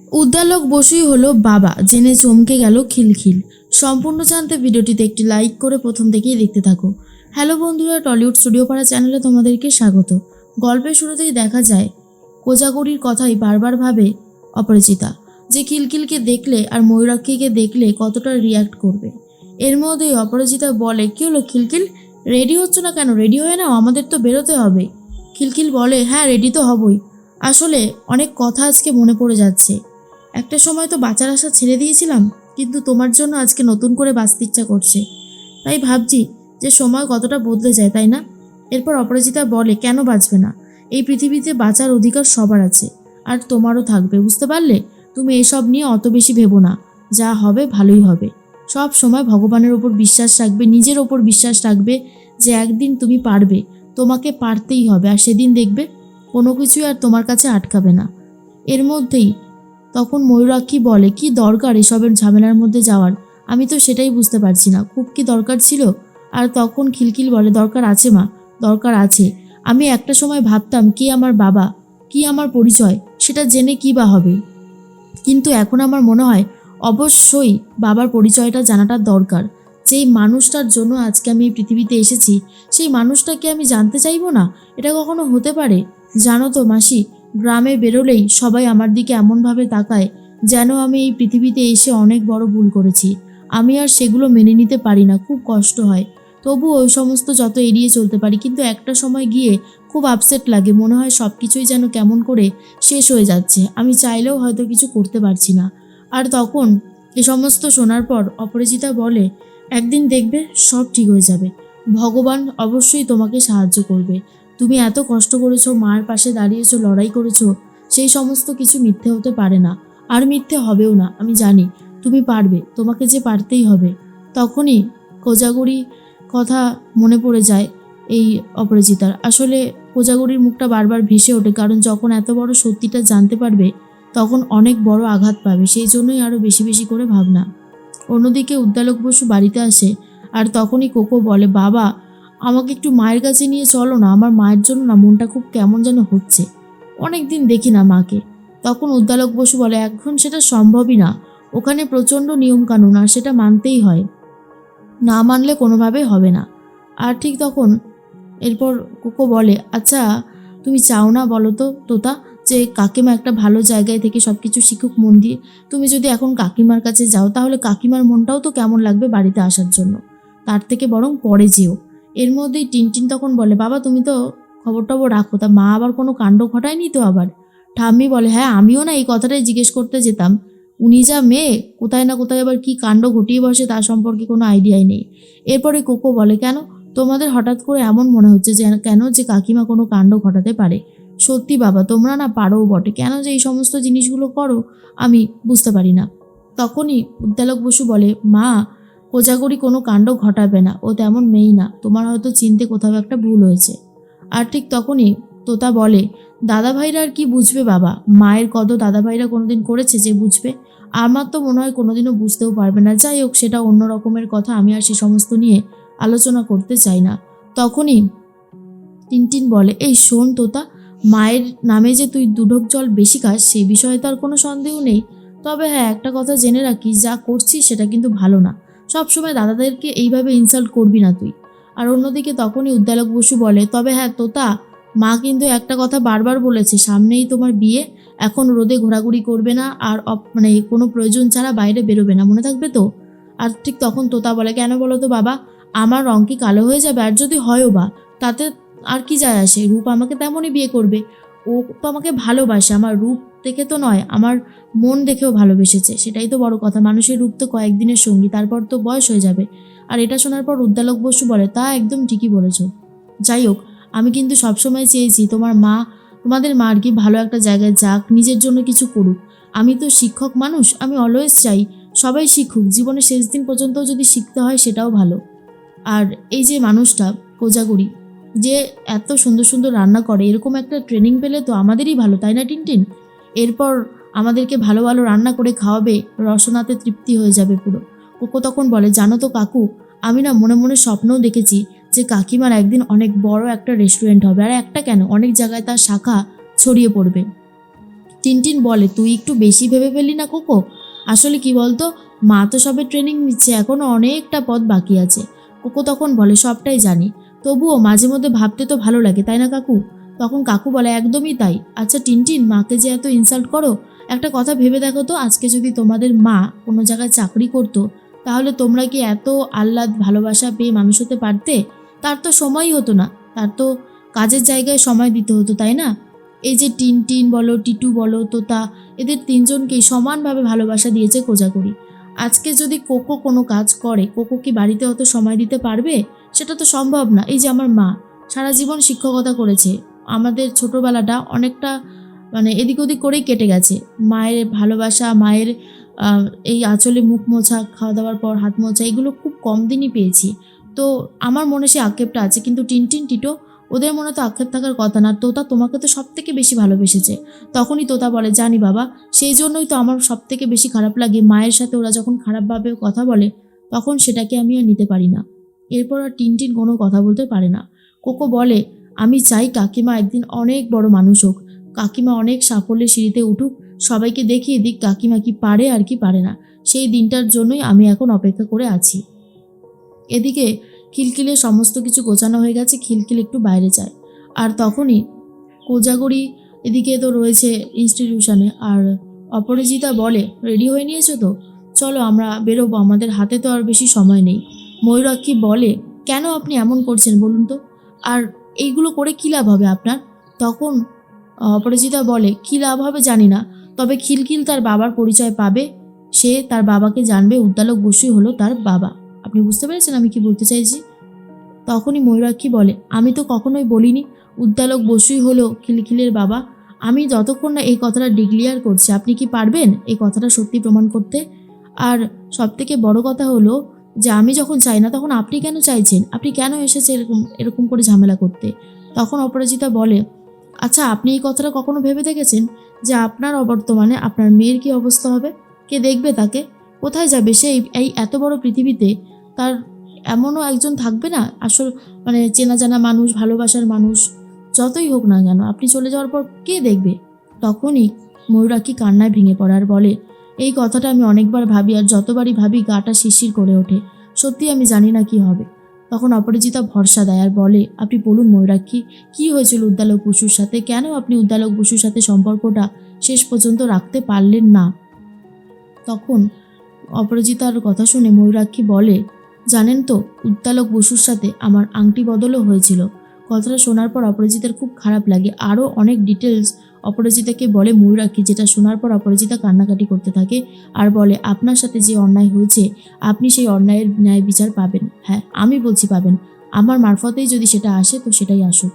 উদ্দালক বসুই হলো বাবা, জেনে চমকে গেল খিলখিল। সম্পূর্ণ জানতে ভিডিওটিতে একটি লাইক করে প্রথম থেকেই দেখতে থাকো। হ্যালো বন্ধুরা, টলিউড স্টুডিও পাড়া চ্যানেলে তোমাদেরকে স্বাগত। গল্পের শুরুতেই দেখা যায় কোজাগরির কথাই বারবার ভাবে অপরিচিতা, যে খিলখিলকে দেখলে আর ময়ূরাক্ষীকে দেখলে কতটা রিয়্যাক্ট করবে। এর মধ্যেই অপরাজিতা বলে, কি হলো খিলখিল, রেডি হচ্ছ না কেন? রেডি হয়ে নাও, আমাদের তো বেরোতে হবে। খিলখিল বলে, হ্যাঁ রেডি তো হবই, আসলে অনেক কথা আজকে মনে পড়ে যাচ্ছে। একটা সময় তো বাঁচার আশা ছেড়ে দিয়েছিলাম, কিন্তু তোমার জন্য আজকে নতুন করে বাঁচতে ইচ্ছা করছে। তাই ভাবছি যে সময় কতটা বদলে যায়, তাই না? এরপর অপরাজিতা বলে, কেন বাঁচবে না? এই পৃথিবীতে বাঁচার অধিকার সবার আছে, আর তোমারও থাকবে, বুঝতে পারলে? তুমি এসব নিয়ে অত বেশি ভেবো না, যা হবে ভালোই হবে। সব সময় ভগবানের ওপর বিশ্বাস রাখবে, নিজের ওপর বিশ্বাস রাখবে যে একদিন তুমি পারবে, তোমাকে পারতেই হবে, আর সেদিন দেখবে কোনো কিছুই আর তোমার কাছে আটকাবে না। এর মধ্যেই তখন ময়ূরাক্ষী বলে, কি দরকার এসবের ঝামেলার মধ্যে যাওয়ার? আমি তো সেটাই বুঝতে পারছি না, খুব কি দরকার ছিল? আর তখন খিলখিল বলে, দরকার আছে মা, দরকার আছে। আমি একটা সময় ভাবতাম কি আমার বাবা, কি আমার পরিচয়, সেটা জেনে কি বা হবে, কিন্তু এখন আমার মনে হয় অবশ্যই বাবার পরিচয়টা জানাটা দরকার। যেই মানুষটার জন্য আজকে আমি এই পৃথিবীতে এসেছি, সেই মানুষটাকে আমি জানতে চাইবো না? এটা কখনো হতে পারে? জানো তো মাসি, গ্রামে বেরোলেই সবাই আমার দিকে এমনভাবে তাকায় যেন আমি এই পৃথিবীতে এসে অনেক বড় ভুল করেছি। আমি আর সেগুলো মেনে নিতে পারি না, খুব কষ্ট হয়। তবু ওই সমস্ত যত এড়িয়ে চলতে পারি, কিন্তু একটা সময় গিয়ে খুব আপসেট লাগে, মনে হয় সব কিছুই যেন কেমন করে শেষ হয়ে যাচ্ছে, আমি চাইলেও হয়তো কিছু করতে পারছি না। আর তখন এ সমস্ত শোনার পর অপরাজিতা বলে, একদিন দেখবে সব ঠিক হয়ে যাবে, ভগবান অবশ্যই তোমাকে সাহায্য করবে। তুমি এত কষ্ট করেছো, মার পাশে দাঁড়িয়েছো, লড়াই করেছো, সেই সমস্ত কিছু মিথ্যে হতে পারে না, আর মিথ্যে হবেও না। আমি জানি তুমি পারবে, তোমাকে যে পারতেই হবে। তখনই কোজাগরি কথা মনে পড়ে যায় এই অপরাজিতার। আসলে কোজাগরির মুখটা বারবার ভেসে ওঠে, কারণ যখন এত বড় সত্যিটা জানতে পারবে তখন অনেক বড় আঘাত পাবে, সেই জন্যই আরও বেশি বেশি করে ভাবনা। অন্যদিকে উদ্দালক বসু বাড়িতে আসে, আর তখনই কোকো বলে, বাবা আমাকে একটু মায়ের কাছে নিয়ে চলো না, আমার মায়ের জন্য না মনটা খুব কেমন যেন হচ্ছে, অনেক দিন দেখি না মাকে। তখন উদ্দালক বসু বলে, এখন সেটা সম্ভবই না, ওখানে প্রচণ্ড নিয়মকানুন, আর সেটা মানতেই হয়, না মানলে কোনোভাবেই হবে না। আর ঠিক তখন এরপর কোকো বলে, আচ্ছা তুমি চাও না বলো তো তোতা, যে কাকিমা একটা ভালো জায়গায় থেকে সব কিছু শিখুক মন দিয়ে? তুমি যদি এখন কাকিমার কাছে যাও তাহলে কাকিমার মনটাও তো কেমন লাগবে বাড়িতে আসার জন্য, তার থেকে বরং পরে যেও। এর মধ্যেই টিনটিন তখন বলে, বাবা তুমি তো খবর টবর রাখো, তা মা আবার কোনো কাণ্ড ঘটায়নি তো আবার? ঠাম্মি বলে, হ্যাঁ আমিও না এই কথাটাই জিজ্ঞেস করতে যেতাম, উনি যা মেয়ে, কোথায় না কোথায় আবার কি কাণ্ড ঘটিয়ে বসে তার সম্পর্কে কোনো আইডিয়াই নেই। এরপরে কোকো বলে, কেন তোমাদের হঠাৎ করে এমন মনে হচ্ছে যে কেন যে কাকিমা কোনো কাণ্ড ঘটাতে পারে? সত্যি বাবা, তোমরা না পারোও বটে, কেন যে এই সমস্ত জিনিসগুলো করো আমি বুঝতে পারি না। তখনই উদ্দালক বসু বলে, মা কোজাগরি কোনো কাণ্ড ঘটাবে না, ও তেমন মেয়েই না, তোমার হয়তো চিনতে কোথাও একটা ভুল হয়েছে। আর ঠিক তখনই তোতা বলে, দাদাভাইরা আর কি বুঝবে বাবা, মায়ের কত দাদাভাইরা কোনোদিন করেছে যে বুঝবে? আমার তো মনে হয় কোনোদিনও বুঝতেও পারবে না। যাই হোক, সেটা অন্য রকমের কথা, আমি আর সে সমস্ত নিয়ে আলোচনা করতে চাই না। তখনই টিনটিন বলে, এই শোন তোতা, মায়ের নামে যে তুই দুঢোক জল বেশি খাস সে বিষয়ে তো আর কোনো সন্দেহ নেই, তবে হ্যাঁ একটা কথা জেনে রাখিস, যা করছিস সেটা কিন্তু ভালো না, সবসময় দাদাদেরকে এইভাবে ইনসাল্ট করবি না তুই। আর অন্যদিকে তখনই উদ্দালক বসু বলে, তবে হ্যাঁ তোতা, মা কিন্তু একটা কথা বারবার বলেছে, সামনেই তোমার বিয়ে, এখন রোদে ঘোরাঘুরি করবে না, আর মানে কোনো প্রয়োজন ছাড়া বাইরে বেরোবে না, মনে থাকবে তো? আর ঠিক তখন তোতা বলে, কেন বলো তো বাবা, আমার রং কি কালো হয়ে যাবে? আর যদি হয়ও বা, তাতে আর কি যায় আসে, রূপ আমাকে তেমনই বিয়ে করবে, ও তো আমাকে ভালোবাসে, আমার রূপ দেখে তো নয়, আমার মন দেখেও ভালোবেসেছে, সেটাই তো বড় কথা, মানুষের রূপ তো কয়েকদিনের সঙ্গী, তারপর তো বয়স হয়ে যাবে। আর এটা শোনার পর উদ্দালক বসু বলে, তা একদম ঠিকই বলেছ। যাই হোক, আমি কিন্তু সবসময় চেয়েছি তোমাদের মা আর কি ভালো একটা জায়গায় যাক, নিজের জন্য কিছু করুক। আমি তো শিক্ষক মানুষ, আমি অলওয়েজ চাই সবাই শিখুক, জীবনের শেষ দিন পর্যন্তও যদি শিখতে হয় সেটাও ভালো। আর এই যে মানুষটা কোজাগরি, যে এত সুন্দর সুন্দর রান্না করে, এরকম একটা ট্রেনিং পেলে তো আমাদেরই ভালো, তাই না টিনটিন? এরপর আমাদেরকে ভালো ভালো রান্না করে খাওয়াবে, রসনাতে তৃপ্তি হয়ে যাবে পুরো। কোকো তখন বলে, জানো তো কাকু, আমি না মনে মনে স্বপ্নও দেখেছি যে কাকিমার একদিন অনেক বড় একটা রেস্টুরেন্ট হবে, আর একটা কেন, অনেক জায়গায় তার শাখা ছড়িয়ে পড়বে। টিনটিন বলে, তুই একটু বেশি ভেবে ফেললি না কোকো? আসলে কি বলতো, মা তো সবে ট্রেনিং নিচ্ছে, এখনও অনেকটা পথ বাকি আছে। কোকো তখন বলে, সবটাই জানি, তবুও মাঝে মধ্যে ভাবতে তো ভালো লাগে, তাই না কাকু? তখন কাকু বলে, একদমই তাই। আচ্ছা টিনটিন, মাকে যে এত ইনসাল্ট করো, একটা কথা ভেবে দেখো তো, আজকে যদি তোমাদের মা কোনো জায়গায় চাকরি করতো, তাহলে তোমরা কি এত আহ্লাদ ভালোবাসা পেয়ে মানুষ হতে পারতে? তার তো সময়ই হতো না, তার তো কাজের জায়গায় সময় দিতে হতো, তাই না? এই যে টিনটিন বলো, টিটু বলো, তোতা, এদের তিনজনকেই সমানভাবে ভালোবাসা দিয়েছে কোজাগরি। আজকে যদি কোকো কোনো কাজ করে, কোকো কি বাড়িতে অত সময় দিতে পারবে? সেটা তো সম্ভব না। এই যে আমার মা সারা জীবন শিক্ষকতা করেছে, আমাদের ছোটোবেলাটা অনেকটা মানে এদিক ওদিক করেই কেটে গেছে। মায়ের ভালোবাসা, মায়ের এই আঁচলে মুখ মোছা, খাওয়া দাওয়ার পর হাত মোছা, এগুলো খুব কম দিনই পেয়েছি। তো আমার মনে সে আক্ষেপটা আছে, কিন্তু টিনটিন, টিটো, ওদের মনে তো আক্ষেপ থাকার কথা না। তোতা তোমাকে তো সব থেকে বেশি ভালোবেসেছে। তখনই তোতা বলে, জানি বাবা, সেই জন্যই তো আমার সব থেকে বেশি খারাপ লাগে, মায়ের সাথে ওরা যখন খারাপভাবে কথা বলে, তখন সেটাকে আমি আর নিতে পারি না। এরপর আর টিনটিন কোনো কথা বলতে পারে না। কোকো বলে, আমি চাই কাকিমা একদিন অনেক বড় মানুষ হোক, কাকিমা অনেক সাফল্যের সিঁড়িতে উঠুক, সবাইকে দেখিয়ে দিক কাকিমা কি পারে আর কি পারে না। সেই দিনটার জন্যই আমি এখন অপেক্ষা করে আছি। এদিকে খিলখিলের সমস্ত কিছু গোছানো হয়ে গেছে, খিলখিল একটু বাইরে যায়। আর তখনই কোজাগরি এদিকে তো রয়েছে ইনস্টিটিউশনে, আর অপরাজিতা বলে, রেডি হয়ে নিয়েছো তো? চলো আমরা বেরোবো, আমাদের হাতে তো আর বেশি সময় নেই। ময়ূরাক্ষী বলে, কেন আপনি এমন করছেন বলুন তো? আর এইগুলো করে কী লাভ হবে আপনার? তখন অপরাজিতা বলে, কী লাভ হবে জানি না, তবে খিলখিল তার বাবার পরিচয় পাবে, সে তার বাবাকে জানবে, উদ্দালক বসুই হলো তার বাবা। আপনি বুঝতে পেরেছেন আমি কি বলতে চাইছি? তখনই ময়ূরাক্ষী বলে, আমি তো কখনোই বলিনি উদ্দালক বসুই হলো খিলখিলের বাবা। আমি যতক্ষণ না এই কথাটা ডিক্লিয়ার করছি, আপনি কি পারবেন এই কথাটা সত্যি প্রমাণ করতে? আর সবথেকে বড় কথা হলো যে আমি যখন চাই না, তখন আপনি কেন চাইছেন? আপনি কেন এসেছেন এরকম এরকম করে ঝামেলা করতে? তখন অপরাজিতা বলে, আচ্ছা আপনি এই কথাটা কখনো ভেবে দেখেছেন যে আপনার অবর্তমানে আপনার মেয়ের কী অবস্থা হবে? কে দেখবে তাকে? কোথায় যাবে সে? এই এত বড় পৃথিবীতে তার এমনও একজন থাকবে না, আসল মানে চেনা জানা মানুষ, ভালোবাসার মানুষ, যতই হোক না কেন, আপনি চলে যাওয়ার পর কে দেখবে? তখনই ময়ূরাক্ষী কান্নায় ভেঙে পড়ে আর বলে, এই কথাটা আমি অনেকবার ভাবি, আর যতবারই ভাবি গাটা শিরশির করে ওঠে। সত্যি আমি জানি না কি হবে। তখন অপরাজিতা ভরসা দেয় আর বলে, আপনি বলুন ময়ূরাক্ষী, কী হয়েছিল উদ্দালক বসুর সাথে? কেন আপনি উদ্দালক বসুর সাথে সম্পর্কটা শেষ পর্যন্ত রাখতে পারলেন না? তখন অপরাজিতার কথা শুনে ময়ূরাক্ষী বলে, জানেন তো, উদ্দালক বসুর সাথে আমার আংটি বদলও হয়েছিল। কথাটা শোনার পর অপরাজিতার খুব খারাপ লাগে। আরও অনেক ডিটেলস অপরাজিতাকে বলে ময়ূরাক্ষী, যেটা শোনার পর অপরাজিতা কান্নাকাটি করতে থাকে আর বলে, আপনার সাথে যে অন্যায় হয়েছে, আপনি সেই অন্যায়ের ন্যায় বিচার পাবেন। হ্যাঁ, আমি বলছি পাবেন। আমার মারফতেই যদি সেটা আসে, তো সেটাই আসুক।